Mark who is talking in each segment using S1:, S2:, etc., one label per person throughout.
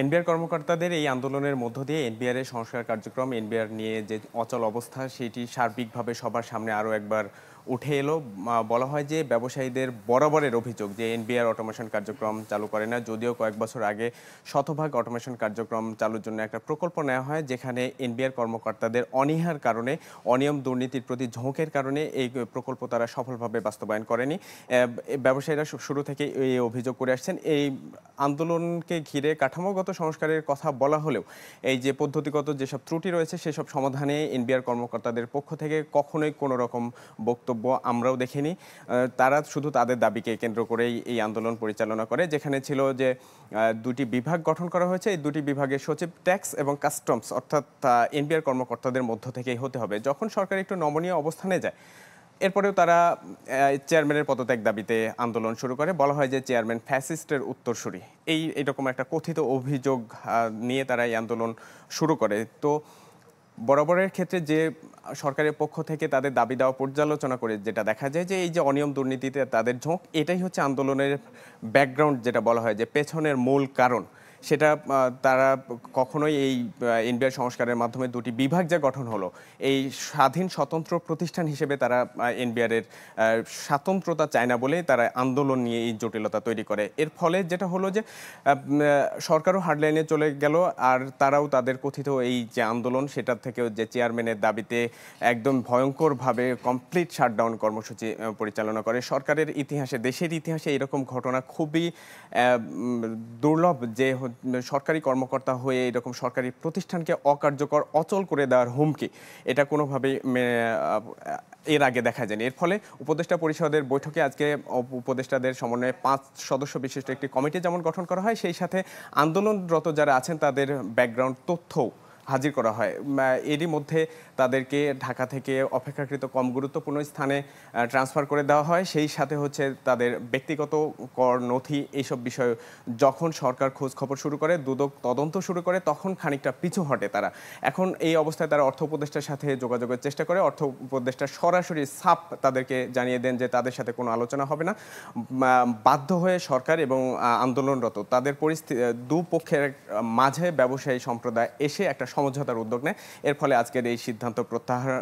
S1: NBR কর্মকর্তাদের এই আন্দোলনের মধ্য দিয়ে এনবিআর এর সংস্কার কার্যক্রম, এনবিআর নিয়ে যে অচল অবস্থা সেটি সার্বিকভাবে সবার সামনে আরও একবার উঠে এলো। বলা হয় যে ব্যবসায়ীদের বরাবরের অভিযোগ যে এনবিআর অটোমেশন কার্যক্রম চালু করে না, যদিও কয়েক বছর আগে শতভাগ অটোমেশন কার্যক্রম চালুর জন্য একটা প্রকল্প নেওয়া হয়, যেখানে এনবিআর কর্মকর্তাদের অনীহার কারণে, অনিয়ম দুর্নীতির প্রতি ঝোঁকের কারণে এই প্রকল্প তারা সফলভাবে বাস্তবায়ন করেনি। ব্যবসায়ীরা শুরু থেকে এই অভিযোগ করে আসছেন। এই আন্দোলনকে ঘিরে কাঠামোগত সংস্কারের কথা বলা হলেও এই যে পদ্ধতিগত যেসব ত্রুটি রয়েছে সেসব সমাধানে এনবিআর কর্মকর্তাদের পক্ষ থেকে কখনোই কোনো রকম বক্তব্য আমরাও দেখিনি। তারা শুধু তাদের দাবিকে কেন্দ্র করেই এই আন্দোলন পরিচালনা করে, যেখানে ছিল যে দুটি বিভাগ গঠন করা হয়েছে। এই দুটি বিভাগের সচিব ট্যাক্স এবং কাস্টমস, অর্থাৎ এনবিআর কর্মকর্তাদের মধ্য থেকেই হতে হবে। যখন সরকার একটু নমনীয় অবস্থানে যায়, এরপরেও তারা চেয়ারম্যানের পদত্যাগ দাবিতে আন্দোলন শুরু করে। বলা হয় যে চেয়ারম্যান ফ্যাসিস্টের উত্তরসূরি, এইরকম একটা কথিত অভিযোগ নিয়ে তারা এই আন্দোলন শুরু করে। তো বরাবরের ক্ষেত্রে যে সরকারের পক্ষ থেকে তাদের দাবি দেওয়া পর্যালোচনা করে যেটা দেখা যায় যে এই যে অনিয়ম দুর্নীতিতে তাদের ঝোঁক, এটাই হচ্ছে আন্দোলনের ব্যাকগ্রাউন্ড, যেটা বলা হয় যে পেছনের মূল কারণ। সেটা তারা কখনোই এই এনবিআর সংস্কারের মাধ্যমে দুটি বিভাগ যে গঠন হলো, এই স্বাধীন স্বতন্ত্র প্রতিষ্ঠান হিসেবে তারা এনবিআর এর স্বাতন্ত্রতা চায় না বলেই তারা আন্দোলন নিয়ে এই জটিলতা তৈরি করে। এর ফলে যেটা হলো যে সরকারও হার্ডলাইনে চলে গেল, আর তারাও তাদের কথিত এই যে আন্দোলন সেটার থেকেও যে চেয়ারম্যানের দাবিতে একদম ভয়ঙ্করভাবে কমপ্লিট শাটডাউন কর্মসূচি পরিচালনা করে। সরকারের ইতিহাসে, দেশের ইতিহাসে এরকম ঘটনা খুবই দুর্লভ যে সরকারি কর্মকর্তা হয়ে এরকম সরকারি প্রতিষ্ঠানকে অকার্যকর, অচল করে দেওয়ার হুমকি, এটা কোনোভাবেই এর আগে দেখা যায়নি। এর ফলে উপদেষ্টা পরিষদের বৈঠকে আজকে উপদেষ্টাদের সমন্বয়ে 5 সদস্য বিশিষ্ট একটি কমিটি যেমন গঠন করা হয়, সেই সাথে আন্দোলনরত যারা আছেন তাদের ব্যাকগ্রাউন্ড তথ্যও হাজির করা হয়। এরই মধ্যে তাদেরকে ঢাকা থেকে অপেক্ষাকৃত কম গুরুত্বপূর্ণ স্থানে ট্রান্সফার করে দেওয়া হয়। সেই সাথে হচ্ছে তাদের ব্যক্তিগত কর নথি, এইসব বিষয়ে যখন সরকার খোঁজ খবর শুরু করে, দুদক তদন্ত শুরু করে, তখন খানিকটা পিছু হটে তারা। এখন এই অবস্থায় তারা অর্থ উপদেষ্টার সাথে যোগাযোগের চেষ্টা করে। অর্থ উপদেষ্টা সরাসরি সাপ তাদেরকে জানিয়ে দেন যে তাদের সাথে কোনো আলোচনা হবে না। বাধ্য হয়ে সরকার এবং আন্দোলনরত তাদের পরিস্থিতি, দুপক্ষের মাঝে ব্যবসায়ী সম্প্রদায় এসে একটা সমঝোতার উদ্যোগ নেয়। এর ফলে আজকের এই সিদ্ধান্ত প্রত্যাহার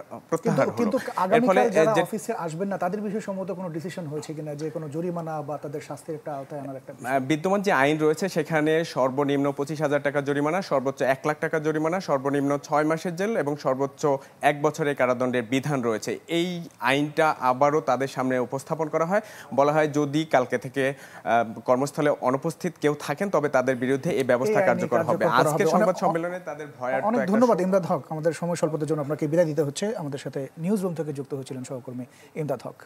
S1: হলো।
S2: কিন্তু আগামীকাল যারা অফিসে আসবেন না তাদের বিষয়ে সম্ভবত কোনো ডিসিশন হয়েছে কিনা, যে কোনো জরিমানা বা তাদের শাস্তির একটা আওতায় আনার একটা
S1: বিদ্যমান যে আইন রয়েছে সেখানে সর্বনিম্ন 25,000 টাকা জরিমানা, সর্বোচ্চ 1 লাখ টাকা জরিমানা, সর্বনিম্ন 6 মাসের জেল এবং সর্বোচ্চ 1 বছরের কারাদণ্ডের বিধান রয়েছে। এই আইনটা আবারও তাদের সামনে উপস্থাপন করা হয়। বলা হয় যদি কালকে থেকে কর্মস্থলে অনুপস্থিত কেউ থাকেন তবে তাদের বিরুদ্ধে এই ব্যবস্থা কার্যকর হবে। আজকের সংবাদ সম্মেলনে তাদের ভয়ার্থ।
S2: অনেক ধন্যবাদ ইমদাদ হক। আমাদের সময় স্বল্পতার জন্য আপনাকে বিদায় দিতে হচ্ছে। আমাদের সাথে নিউজ রুম থেকে যুক্ত হয়েছিলেন সহকর্মী ইমদাদ হক।